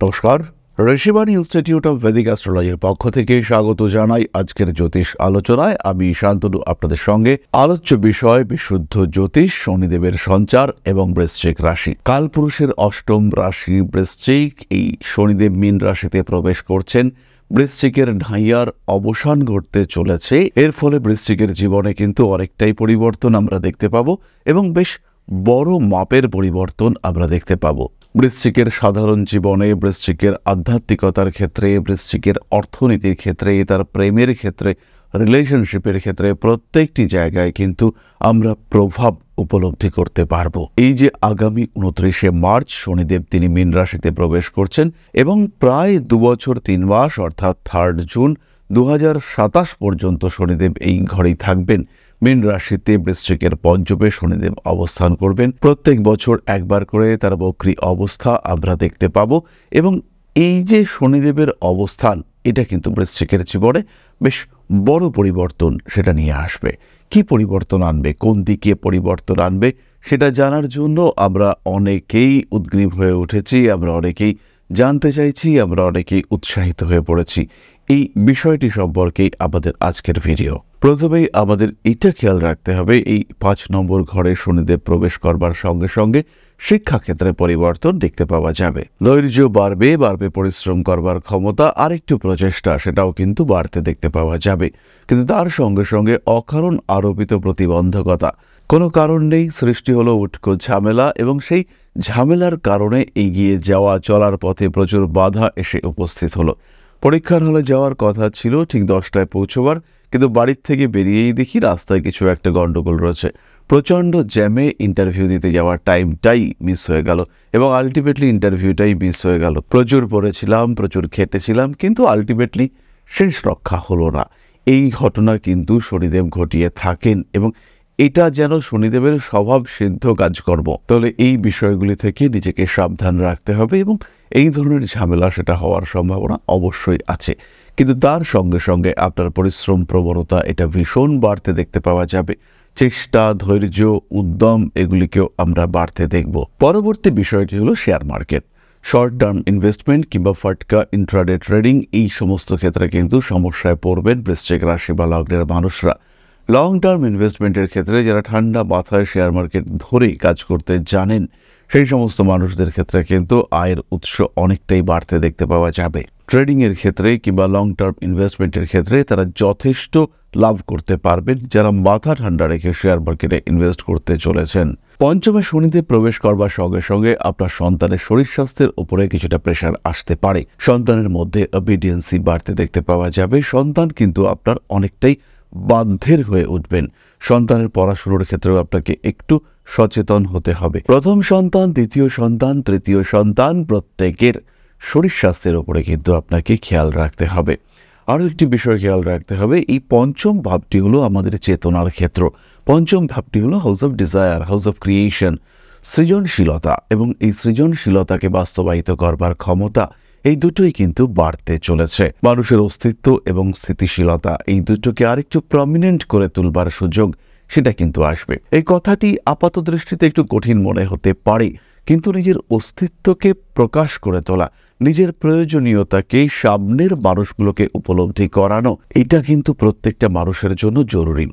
নমস্কার, Rishibani institute of Vedic অ্যাস্ট্রোলজির পক্ষ থেকে স্বাগত জানাই আজকের জ্যোতিষ আলোচনায়। আমি শান্তনু আপনাদের সঙ্গে। আলোচ্য বিষয় বিশুদ্ধ জ্যোতিষ, শনিদেবের সঞ্চার এবং বৃশ্চিক রাশি। কালপুরুষের অষ্টম রাশি বৃশ্চিক। এই শনিদেব মীন রাশিতে প্রবেশ করছেন। বৃশ্চিকের ঢাইয়ার অবসান ঘটতে চলেছে। এর ফলে বৃশ্চিকের জীবনে কিন্তু অনেকটাই পরিবর্তন আমরা দেখতে পাবো এবং বেশ বড় মাপের পরিবর্তন আমরা দেখতে পাবো। বৃশ্চিকের সাধারণ জীবনে, বৃশ্চিকের আধ্যাত্মিকতার ক্ষেত্রে, বৃশ্চিকের অর্থনীতির ক্ষেত্রে, তার প্রেমের ক্ষেত্রে, রিলেশনশিপের ক্ষেত্রে প্রত্যেকটি জায়গায় কিন্তু আমরা প্রভাব উপলব্ধি করতে পারবো। এই যে আগামী 29শে মার্চ শনিদেব তিনি মীন রাশিতে প্রবেশ করছেন এবং প্রায় 2 বছর 3 মাস অর্থাৎ 3 জুন 2027 পর্যন্ত শনিদেব এই ঘরেই থাকবেন। মীন রাশিতে বৃশ্চিকের পঞ্চমে শনিদেব অবস্থান করবেন। প্রত্যেক বছর একবার করে তার বক্রী অবস্থা আমরা দেখতে পাব এবং এই যে শনিদেবের অবস্থান, এটা কিন্তু বৃশ্চিকের জীবনে বেশ বড় পরিবর্তন সেটা নিয়ে আসবে। কি পরিবর্তন আনবে, কোন দিকে পরিবর্তন আনবে, সেটা জানার জন্য আমরা অনেকেই উদ্গ্রীব হয়ে উঠেছি, আমরা অনেকেই জানতে চাইছি, আমরা অনেকেই উৎসাহিত হয়ে পড়েছি। এই বিষয়টি সম্পর্কেই আমাদের আজকের ভিডিও। প্রথমেই আমাদের এটা খেয়াল রাখতে হবে, এই 5 নম্বর ঘরে শনিদেব প্রবেশ করবার সঙ্গে সঙ্গে শিক্ষাক্ষেত্রে পরিবর্তন দেখতে পাওয়া যাবে। ধৈর্য বাড়বে, পরিশ্রম করবার ক্ষমতা, আরেকটু প্রচেষ্টা সেটাও কিন্তু বাড়তে দেখতে পাওয়া যাবে। কিন্তু তার সঙ্গে সঙ্গে অকারণ আরোপিত প্রতিবন্ধকতা, কোনো কারণ নেই, সৃষ্টি হলো উটকো ঝামেলা এবং সেই ঝামেলার কারণে এগিয়ে যাওয়া চলার পথে প্রচুর বাধা এসে উপস্থিত হলো। পরীক্ষার হলে যাওয়ার কথা ছিল ঠিক 10টায় পৌঁছবার, কিন্তু বাড়ির থেকে বেরিয়েই দেখি রাস্তায় কিছু একটা গন্ডগোল রয়েছে। প্রচণ্ড জ্যামে ইন্টারভিউ দিতে যাওয়ার টাইমটাই মিস হয়ে গেল এবং আলটিমেটলি ইন্টারভিউটাই মিস হয়ে গেল। প্রচুর পড়েছিলাম, প্রচুর খেটেছিলাম, কিন্তু আলটিমেটলি শেষ রক্ষা হলো না। এই ঘটনা কিন্তু শনিদেব ঘটিয়ে থাকেন এবং এটা যেন শনিদেবের স্বভাব সিদ্ধ কাজকর্ম। তাহলে এই বিষয়গুলি থেকে নিজেকে সাবধান রাখতে হবে এবং এই ধরনের ঝামেলা সেটা হওয়ার সম্ভাবনা অবশ্যই আছে। কিন্তু তার সঙ্গে সঙ্গে আপনার পরিশ্রম প্রবণতা এটা ভীষণ বাড়তে দেখতে পাওয়া যাবে। চেষ্টা, ধৈর্য, উদ্যম এগুলিকেও আমরা বাড়তে দেখব। পরবর্তী বিষয়টি হলো share market. Short term investment কিংবা ফাটকা ইন্ট্রাডে ট্রেডিং, এই সমস্ত ক্ষেত্রে কিন্তু সমস্যায় পড়বেন বৃশ্চিক রাশি বা লগ্নের মানুষরা। লং টার্ম ইনভেস্টমেন্টের ক্ষেত্রে যারা ঠান্ডা মাথায় শেয়ার মার্কেট ধরেই কাজ করতে জানেন, সেই সমস্ত মানুষদের ক্ষেত্রে কিন্তু আয়ের উৎস অনেকটাই বাড়তে দেখতে পাওয়া যাবে। ট্রেডিংয়ের ক্ষেত্রে কিংবা লং টার্ম ইনভেস্টমেন্টের ক্ষেত্রে তারা যথেষ্ট লাভ করতে পারবেন যারা মাথা ঠান্ডা রেখে শেয়ার মার্কেটে ইনভেস্ট করতে চলেছেন। পঞ্চমে শনিদেব প্রবেশ করবার সঙ্গে সঙ্গে আপনার সন্তানের শরীর স্বাস্থ্যের উপরে কিছুটা প্রেশার আসতে পারে। সন্তানের মধ্যে অবিডিয়েন্সি বাড়তে দেখতে পাওয়া যাবে। সন্তান কিন্তু আপনার অনেকটাই বাধ্যের হয়ে উঠবেন। সন্তানের পড়াশোনার ক্ষেত্রেও আপনাকে একটু সচেতন হতে হবে। প্রথম সন্তান, দ্বিতীয় সন্তান, তৃতীয় সন্তান প্রত্যেকের শরীর স্বাস্থ্যের উপরে কিন্তু আপনাকে খেয়াল রাখতে হবে। আরও একটি বিষয় খেয়াল রাখতে হবে, এই পঞ্চম ভাবটি হলো আমাদের চেতনার ক্ষেত্র। পঞ্চম ভাবটি হলো house of desire, house of creation, সৃজনশীলতা এবং এই সৃজনশীলতাকে বাস্তবায়িত করবার ক্ষমতা, এই দুটোই কিন্তু বাড়তে চলেছে। মানুষের অস্তিত্ব এবং স্থিতিশীলতা, এই দুটোকে আরেকটু প্রমিনেন্ট করে তুলবার সুযোগ সেটা কিন্তু আসবে। এই কথাটি আপাত দৃষ্টিতে একটু কঠিন মনে হতে পারে, কিন্তু নিজের অস্তিত্বকে প্রকাশ করে তোলা, নিজের প্রয়োজনীয়তাকে সামনের মানুষগুলোকে উপলব্ধি করানো, এটা কিন্তু প্রত্যেকটা মানুষের জন্য জরুরি।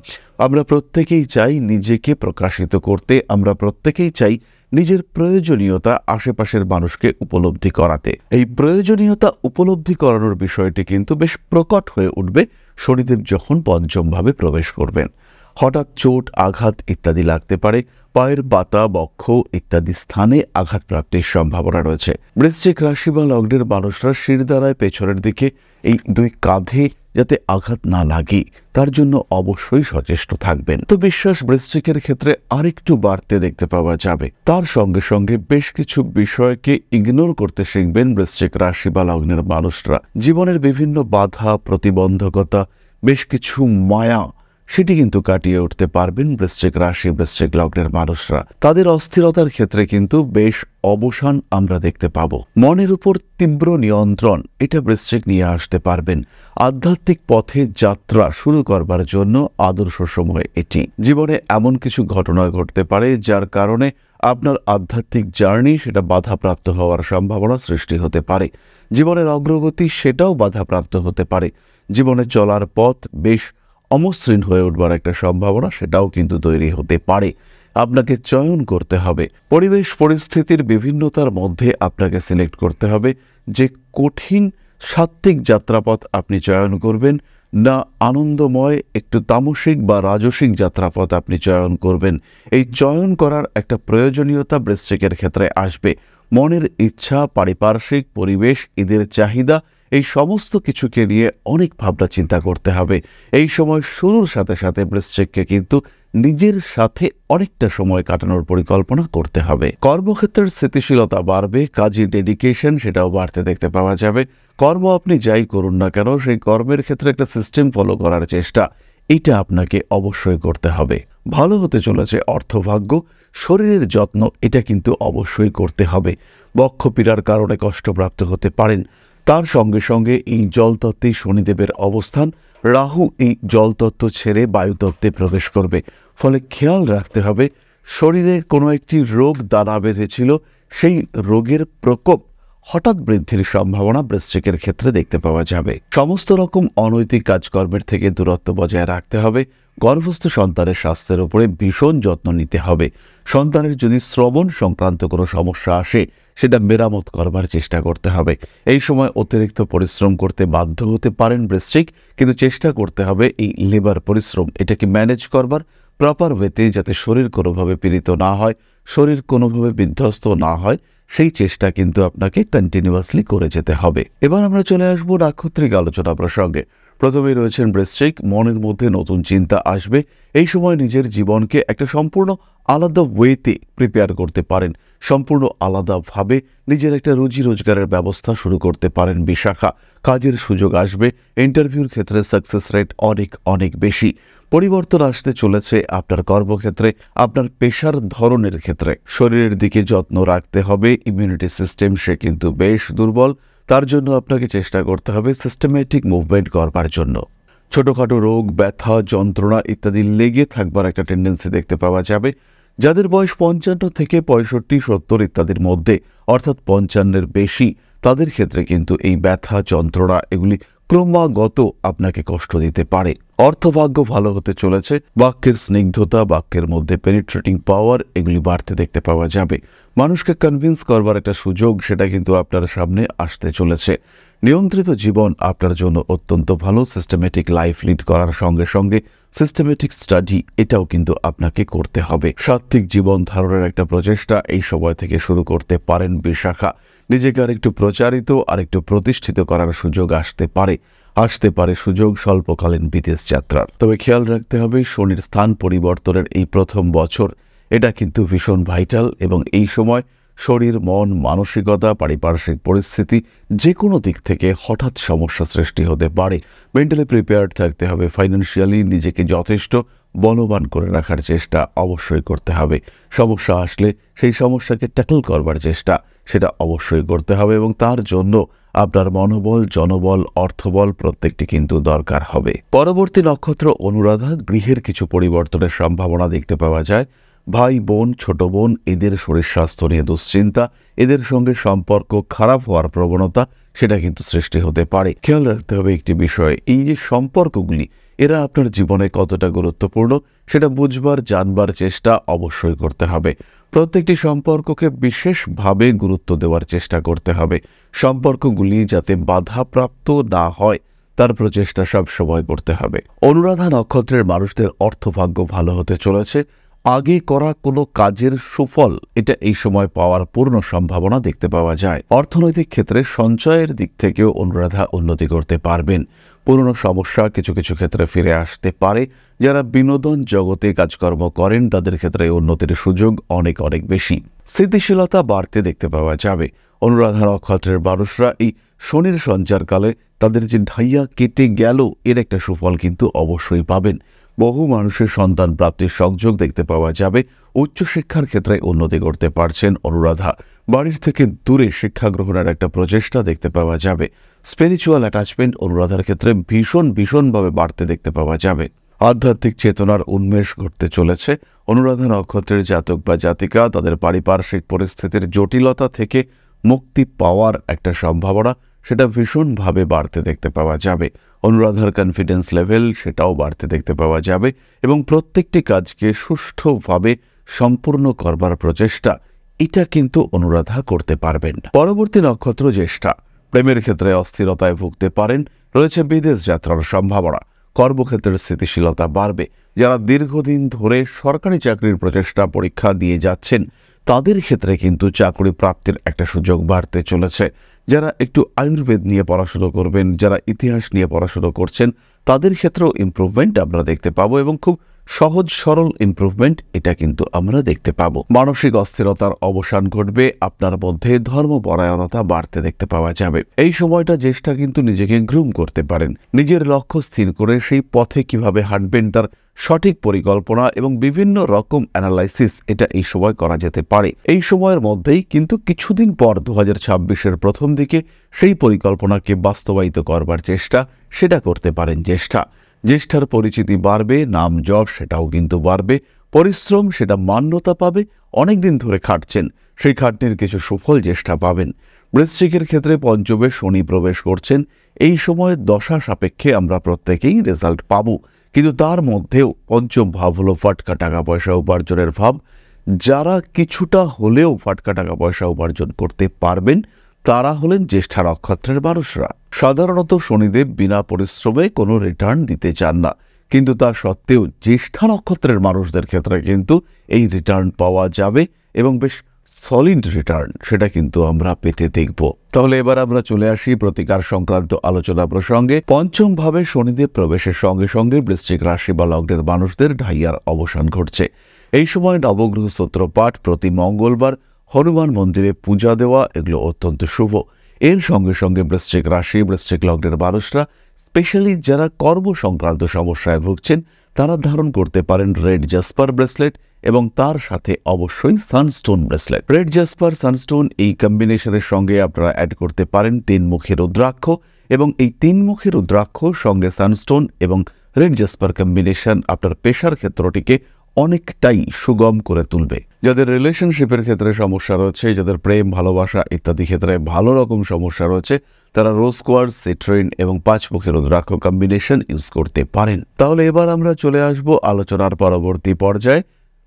আমরা প্রত্যেকেই চাই নিজেকে প্রকাশিত করতে, আমরা প্রত্যেকেই চাই নিজের প্রয়োজনীয়তা আশেপাশের মানুষকে উপলব্ধি করাতে। এই প্রয়োজনীয়তা উপলব্ধি করানোর বিষয়টি কিন্তু বেশ প্রকট হয়ে উঠবে শনিদেব যখন পঞ্চমভাবে প্রবেশ করবেন। হঠাৎ চোট, আঘাত ইত্যাদি লাগতে পারে। পায়ের পাতা, বক্ষ ইত্যাদি স্থানে আঘাত প্রাপ্তির সম্ভাবনা রয়েছে। বৃশ্চিক রাশি বা লগ্নের মানুষরা শিরদাঁড়ায় পেছনের দিকে এই 2 কাঁধে যাতে আঘাত না লাগে তার জন্য অবশ্যই সচেষ্ট থাকবেন। তো বিশ্বাস বৃশ্চিকের ক্ষেত্রে আরেকটু বাড়তে দেখতে পাওয়া যাবে। তার সঙ্গে সঙ্গে বেশ কিছু বিষয়কে ইগনোর করতে শিখবেন বৃশ্চিক রাশি বা লগ্নের মানুষরা। জীবনের বিভিন্ন বাধা, প্রতিবন্ধকতা, বেশ কিছু মায়া, সেটি কিন্তু কাটিয়ে উঠতে পারবেন বৃশ্চিক রাশি, বৃশ্চিক লগ্নের মানুষরা। তাদের অস্থিরতার ক্ষেত্রে কিন্তু বেশ অবসান আমরা দেখতে পাবো। মনের উপর তীব্র নিয়ন্ত্রণ, এটা বৃশ্চিক নিয়ে আসতে পারবেন। আধ্যাত্মিক পথে যাত্রা শুরু করবার জন্য আদর্শ সময় এটি। জীবনে এমন কিছু ঘটনা ঘটতে পারে যার কারণে আপনার আধ্যাত্মিক জার্নি সেটা বাধাপ্রাপ্ত হওয়ার সম্ভাবনা সৃষ্টি হতে পারে। জীবনের অগ্রগতি সেটাও বাধাপ্রাপ্ত হতে পারে। জীবনে চলার পথ বেশ অমসৃণ হয়ে উঠবার একটা সম্ভাবনা সেটাও কিন্তু তৈরি হতে পারে। আপনাকে চয়ন করতে হবে, পরিবেশ পরিস্থিতির বিভিন্নতার মধ্যে আপনাকে সিলেক্ট করতে হবে যে কঠিন সাত্ত্বিক যাত্রাপথ আপনি চয়ন করবেন, না আনন্দময় একটু তামসিক বা রাজসিক যাত্রাপথ আপনি চয়ন করবেন। এই চয়ন করার একটা প্রয়োজনীয়তা বৃশ্চিকের ক্ষেত্রে আসবে। মনের ইচ্ছা, পারিপার্শ্বিক পরিবেশ, ঈদের চাহিদা, এই সমস্ত কিছুকে নিয়ে অনেক ভাবনা চিন্তা করতে হবে। এই সময় শুরুর সাথে সাথে বৃশ্চিককে কিন্তু নিজের সাথে অনেকটা সময় কাটানোর পরিকল্পনা করতে হবে। কর্মক্ষেত্রের স্থিতিশীলতা বাড়বে, কাজের ডেডিকেশন সেটাও বাড়তে দেখতে পাওয়া যাবে। কর্ম আপনি যাই করুন না কেন, সেই কর্মের ক্ষেত্রে একটা সিস্টেম ফলো করার চেষ্টা এটা আপনাকে অবশ্যই করতে হবে। ভালো হতে চলেছে অর্থভাগ্য, শরীরের যত্ন এটা কিন্তু অবশ্যই করতে হবে। বক্ষপীড়ার কারণে কষ্টপ্রাপ্ত হতে পারেন। তার সঙ্গে সঙ্গে এই জলতত্ত্বে শনিদেবের অবস্থান, রাহু এই জলতত্ত্ব ছেড়ে বায়ুতত্ত্বে প্রবেশ করবে। ফলে খেয়াল রাখতে হবে শরীরে কোনো একটি রোগ দানা বেঁধেছিল, সেই রোগের প্রকোপ হঠাৎ বৃদ্ধির সম্ভাবনা বৃশ্চিকের ক্ষেত্রে দেখতে পাওয়া যাবে। সমস্ত রকম অনৈতিক কাজকর্মের থেকে দূরত্ব বজায় রাখতে হবে। গর্ভস্থ সন্তানের স্বাস্থ্যের উপরে ভীষণ যত্ন নিতে হবে। সন্তানের যদি শ্রবণ সংক্রান্ত কোনো সমস্যা আসে সেটা মেরামত করবার চেষ্টা করতে হবে। এই সময় অতিরিক্ত পরিশ্রম করতে বাধ্য হতে পারেন বৃশ্চিক, কিন্তু চেষ্টা করতে হবে এই লেবার পরিশ্রম এটাকে ম্যানেজ করবার প্রপার ওয়েতে, যাতে শরীর কোনোভাবে পীড়িত না হয়, শরীর কোনোভাবে বিধ্বস্ত না হয়, সেই চেষ্টা কিন্তু আপনাকে কন্টিনিউয়াসলি করে যেতে হবে। এবার আমরা চলে আসবো নাক্ষত্রিক আলোচনা প্রসঙ্গে। প্রথমেই রয়েছেন বৃশ্চিক। মনের মধ্যে নতুন চিন্তা আসবে। এই সময় নিজের জীবনকে একটা সম্পূর্ণ আলাদা ওয়েতে প্রিপেয়ার করতে পারেন। সম্পূর্ণ আলাদাভাবে নিজের একটা রুজি রোজগারের ব্যবস্থা শুরু করতে পারেন বিশাখা। কাজের সুযোগ আসবে। ইন্টারভিউর ক্ষেত্রে সাকসেস রেট অনেক অনেক বেশি। পরিবর্তন আসতে চলেছে আপনার কর্মক্ষেত্রে, আপনার পেশার ধরনের ক্ষেত্রে। শরীরের দিকে যত্ন রাখতে হবে। ইমিউনিটি সিস্টেম সে কিন্তু বেশ দুর্বল। তার জন্য আপনাকে চেষ্টা করতে হবে সিস্টেমেটিক মুভমেন্ট করবার জন্য। ছোটখাটো রোগ, ব্যথা, যন্ত্রণা ইত্যাদি লেগে থাকবার একটা টেন্ডেন্সি দেখতে পাওয়া যাবে। যাদের বয়স 55 থেকে 65, 70 ইত্যাদির মধ্যে, অর্থাৎ 55-এর বেশি, তাদের ক্ষেত্রে কিন্তু এই ব্যথা, যন্ত্রণা এগুলি ক্রমাগত আপনাকে কষ্ট দিতে পারে। অর্থভাগ্য ভালো হতে চলেছে। বাক্যের স্নিগ্ধতা, বাক্যের মধ্যে পেনিট্রেটিং পাওয়ার এগুলি বাড়তে দেখতে পাওয়া যাবে। মানুষকে কনভিন্স করবার একটা সুযোগ সেটা কিন্তু আপনার সামনে আসতে চলেছে। নিয়ন্ত্রিত জীবন আপনার জন্য অত্যন্ত ভালো। সিস্টেমেটিক লাইফ লিড করার সঙ্গে সঙ্গে সিস্টেমেটিক স্টাডি এটাও কিন্তু আপনাকে করতে হবে। সাত্ত্বিক জীবন ধারণের একটা প্রচেষ্টা এই সময় থেকে শুরু করতে পারেন বিশাখা। নিজেকে আরেকটু প্রচারিত, আরেকটু প্রতিষ্ঠিত করার সুযোগ আসতে পারে সুযোগ স্বল্পকালীন বিদেশ যাত্রার। তবে খেয়াল রাখতে হবে শনির স্থান পরিবর্তনের এই প্রথম বছর এটা কিন্তু ভীষণ ভাইটাল, এবং এই সময় শরীর, মন, মানসিকতা, পারিপার্শ্বিক পরিস্থিতি যে কোনো দিক থেকে হঠাৎ সমস্যা সৃষ্টি হতে পারে। মেন্টালি প্রিপেয়ার্ড থাকতে হবে। ফাইন্যান্সিয়ালি নিজেকে যথেষ্ট বলবান করে রাখার চেষ্টা অবশ্যই করতে হবে। সমস্যা আসলে সেই সমস্যাকে ট্যাকল করবার চেষ্টা সেটা অবশ্যই করতে হবে, এবং তার জন্য আপনার মনোবল, জনবল, অর্থবল প্রত্যেকটি কিন্তু দরকার হবে। পরবর্তী নক্ষত্র অনুরাধা। গৃহের কিছু পরিবর্তনের সম্ভাবনা দেখতে পাওয়া যায়। ভাই বোন, ছোট বোন এদের শরীর স্বাস্থ্য নিয়ে দুশ্চিন্তা, এদের সঙ্গে সম্পর্ক খারাপ হওয়ার প্রবণতা সেটা কিন্তু সৃষ্টি হতে পারে। খেয়াল রাখতে হবে একটি বিষয়, এই যে সম্পর্কগুলি এরা আপনার জীবনে কতটা গুরুত্বপূর্ণ সেটা বুঝবার, জানবার চেষ্টা অবশ্যই করতে হবে। প্রত্যেকটি সম্পর্ককে বিশেষভাবে গুরুত্ব দেওয়ার চেষ্টা করতে হবে। সম্পর্কগুলি যাতে বাধাপ্রাপ্ত না হয় তার প্রচেষ্টা সব সময় করতে হবে। অনুরাধা নক্ষত্রের মানুষদের অর্থভাগ্য ভালো হতে চলেছে। আগে করা কোনো কাজের সুফল এটা এই সময় পাওয়ার পূর্ণ সম্ভাবনা দেখতে পাওয়া যায়। অর্থনৈতিক ক্ষেত্রে সঞ্চয়ের দিক থেকেও অনুরাধা উন্নতি করতে পারবেন। পুরনো সমস্যা কিছু কিছু ক্ষেত্রে ফিরে আসতে পারে। যারা বিনোদন জগতে কাজকর্ম করেন তাদের ক্ষেত্রে উন্নতির সুযোগ অনেক অনেক বেশি। স্থিতিশীলতা বাড়তে দেখতে পাওয়া যাবে। অনুরাধা নক্ষত্রের মানুষরা এই শনির সঞ্চারকালে তাদের যে ঢাইয়া কেটে গেল এর একটা সুফল কিন্তু অবশ্যই পাবেন। বহু মানুষের সন্তান প্রাপ্তির সংযোগ দেখতে পাওয়া যাবে। উচ্চশিক্ষার ক্ষেত্রে উন্নতি করতে পারছেন অনুরাধা। বাড়ির থেকে দূরে শিক্ষা গ্রহণের একটা প্রচেষ্টা দেখতে পাওয়া যাবে। স্পিরিচুয়াল অ্যাটাচমেন্ট অনুরাধার ক্ষেত্রে ভীষণভাবে বাড়তে দেখতে পাওয়া যাবে। আধ্যাত্মিক চেতনার উন্মেষ ঘটতে চলেছে। অনুরাধা নক্ষত্রের জাতক বা জাতিকা তাদের পারিপার্শ্বিক পরিস্থিতির জটিলতা থেকে মুক্তি পাওয়ার একটা সম্ভাবনা সেটা ভীষণভাবে বাড়তে দেখতে পাওয়া যাবে। অনুরাধার কনফিডেন্স লেভেল সেটাও বাড়তে দেখতে পাওয়া যাবে এবং প্রত্যেকটি কাজকে সুষ্ঠুভাবে সম্পূর্ণ করবার প্রচেষ্টা এটা কিন্তু অনুরাধা করতে পারবেন। পরবর্তী নক্ষত্র জ্যেষ্ঠা। প্রেমের ক্ষেত্রে অস্থিরতায় ভুগতে পারেন, রয়েছে বিদেশ যাত্রার সম্ভাবনা। কর্মক্ষেত্রের স্থিতিশীলতা বাড়বে। যারা দীর্ঘদিন ধরে সরকারি চাকরির প্রচেষ্টা পরীক্ষা দিয়ে যাচ্ছেন তাদের ক্ষেত্রে কিন্তু চাকরি প্রাপ্তির একটা সুযোগ বাড়তে চলেছে। যারা একটু আয়ুর্বেদ নিয়ে পড়াশুনো করবেন, যারা ইতিহাস নিয়ে পড়াশুনো করছেন তাদের ক্ষেত্রেও ইমপ্রুভমেন্ট আমরা দেখতে পাবো এবং খুব সহজ সরল ইমপ্রুভমেন্ট এটা কিন্তু আমরা দেখতে পাবো। মানসিক অস্থিরতার অবসান ঘটবে, আপনার মধ্যে ধর্মপরায়ণতা বাড়তে দেখতে পাওয়া যাবে। এই সময়টা জ্যেষ্ঠা কিন্তু নিজেকে গ্রুম করতে পারেন, নিজের লক্ষ্য স্থির করে সেই পথে কিভাবে হাঁটবেন তার সঠিক পরিকল্পনা এবং বিভিন্ন রকম অ্যানালাইসিস এটা এই সময় করা যেতে পারে। এই সময়ের মধ্যেই কিন্তু কিছুদিন পর 2026-এর প্রথম দিকে সেই পরিকল্পনাকে বাস্তবায়িত করবার চেষ্টা সেটা করতে পারেন জ্যেষ্ঠার পরিচিতি বাড়বে, নাম যশ সেটাও কিন্তু বাড়বে, পরিশ্রম সেটা মান্যতা পাবে। অনেকদিন ধরে খাটছেন, সেই খাটনির কিছু সুফল জ্যেষ্ঠা পাবেন। বৃশ্চিকের ক্ষেত্রে পঞ্চমে শনি প্রবেশ করছেন। এই সময় দশা সাপেক্ষে আমরা প্রত্যেকেই রেজাল্ট পাবো, কিন্তু তার মধ্যেও পঞ্চম ভাব হলো ফাটকা টাকা পয়সা উপার্জনের ভাব। যারা কিছুটা হলেও ফাটকা টাকা পয়সা উপার্জন করতে পারবেন তারা হলেন জ্যেষ্ঠা নক্ষত্রের মানুষরা। সাধারণত শনিদেব বিনা পরিশ্রমে কোনো রিটার্ন দিতে চান না, কিন্তু তা সত্ত্বেও জ্যেষ্ঠা নক্ষত্রের মানুষদের ক্ষেত্রে কিন্তু এই রিটার্ন পাওয়া যাবে এবং বেশ সলিড রিটার্ন সেটা কিন্তু আমরা পেতে দেখব। তাহলে এবার আমরা চলে আসি প্রতিকার সংক্রান্ত আলোচনা প্রসঙ্গে। পঞ্চম ভাবে শনিদেব প্রবেশের সঙ্গে সঙ্গে বৃশ্চিক রাশি বা লগ্নের মানুষদের ঢাইয়ার অবসান ঘটছে। এই সময় নবগ্রহ স্তোত্র পাঠ, প্রতি মঙ্গলবার হনুমান মন্দিরে পূজা দেওয়া এগুলো অত্যন্ত শুভ। এর সঙ্গে সঙ্গে বৃশ্চিক রাশি বৃশ্চিক লগ্নের মানুষরা স্পেশালি যারা কর্ম সংক্রান্ত সমস্যায় ভুগছেন তারা ধারণ করতে পারেন রেড জাসপার ব্রেসলেট এবং তার সাথে অবশ্যই sunstone bracelet. Red jasper sunstone এই কম্বিনেশনের সঙ্গে আপনারা অ্যাড করতে পারেন তিনমুখী রুদ্রাক্ষ, এবং এই তিনমুখী রুদ্রাক্ষ সঙ্গে সানস্টোন এবং রেড জাসপার কম্বিনেশন আপনার পেশার ক্ষেত্রটিকে অনেকটাই সুগম করে তুলবে। যাদের রিলেশনশিপের ক্ষেত্রে সমস্যা রয়েছে, যাদের প্রেম ভালোবাসা ইত্যাদি ক্ষেত্রে ভালো রকম সমস্যা রয়েছে, তারা রোজ কোয়ার্টজ, সিট্রিন এবং পাঁচমুখী রুদ্রাক্ষ কম্বিনেশন ইউজ করতে পারেন। তাহলে এবার আমরা চলে আসব আলোচনার পরবর্তী পর্যায়ে,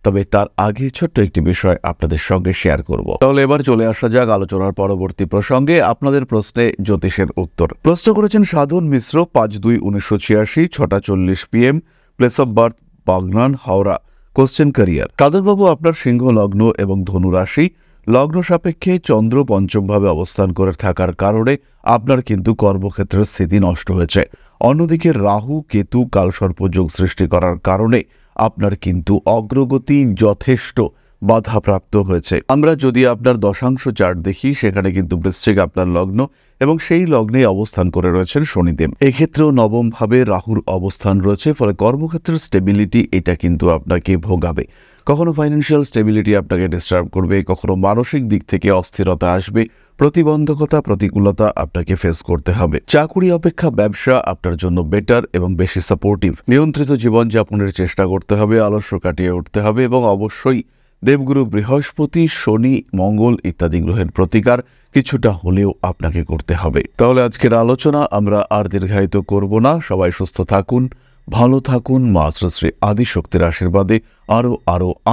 তবে তার আগে ছোট্ট একটি বিষয় আপনাদের সঙ্গে শেয়ার করব। তাহলে এবার চলে আসা যাক আলোচনার পরবর্তী প্রসঙ্গে। আপনাদের প্রশ্নে জ্যোতিষের উত্তর প্রশ্ন করেছেন Sadhan Mishra, 5/2/1986, 6:40 PM, place of birth Bagnan, Howrah. Question career. সাধনবাবু, আপনার সিংহ লগ্ন এবং ধনু রাশি, লগ্ন সাপেক্ষে চন্দ্র পঞ্চমভাবে অবস্থান করে থাকার কারণে আপনার কিন্তু কর্মক্ষেত্রের স্থিতি নষ্ট হয়েছে। অন্যদিকে রাহু কেতু কালসর্প যোগ সৃষ্টি করার কারণে আপনার কিন্তু অগ্রগতি যথেষ্ট বাধাপ্রাপ্ত হয়েছে। আমরা যদি আপনার দশাংশ চার্ট দেখি সেখানে কিন্তু বৃশ্চিক আপনার লগ্ন এবং সেই লগ্নে অবস্থান করে রয়েছেন শনিদেব। এক্ষেত্রেও নবম ভাবে রাহুর অবস্থান রয়েছে, ফলে কর্মক্ষেত্রের স্টেবিলিটি এটা কিন্তু আপনাকে ভোগাবে। কখনো ফাইন্যান্সিয়াল স্টেবিলিটি আপনাকে ডিস্টার্ব করবে, কখনো মানসিক দিক থেকে অস্থিরতা আসবে, প্রতিবন্ধকতা প্রতিকূলতা আপনাকে ফেস করতে হবে। চাকুরি অপেক্ষা ব্যবসা আপনার জন্য বেটার এবং বেশি সাপোর্টিভ। নিয়ন্ত্রিত জীবনযাপনের চেষ্টা করতে হবে, আলস্য কাটিয়ে উঠতে হবে এবং অবশ্যই দেবগুরু বৃহস্পতি, শনি, মঙ্গল ইত্যাদি গ্রহের প্রতিকার কিছুটা হলেও আপনাকে করতে হবে। তাহলে আজকের আলোচনা আমরা আর দীর্ঘায়িত করব না। সবাই সুস্থ থাকুন, ভালো থাকুন। মা শ্রী আদিশক্তির আশীর্বাদে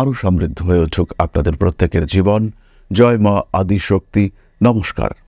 আরো সমৃদ্ধ হয়ে উঠুক আপনাদের প্রত্যেকের জীবন। জয় মা আদিশক্তি। নমস্কার।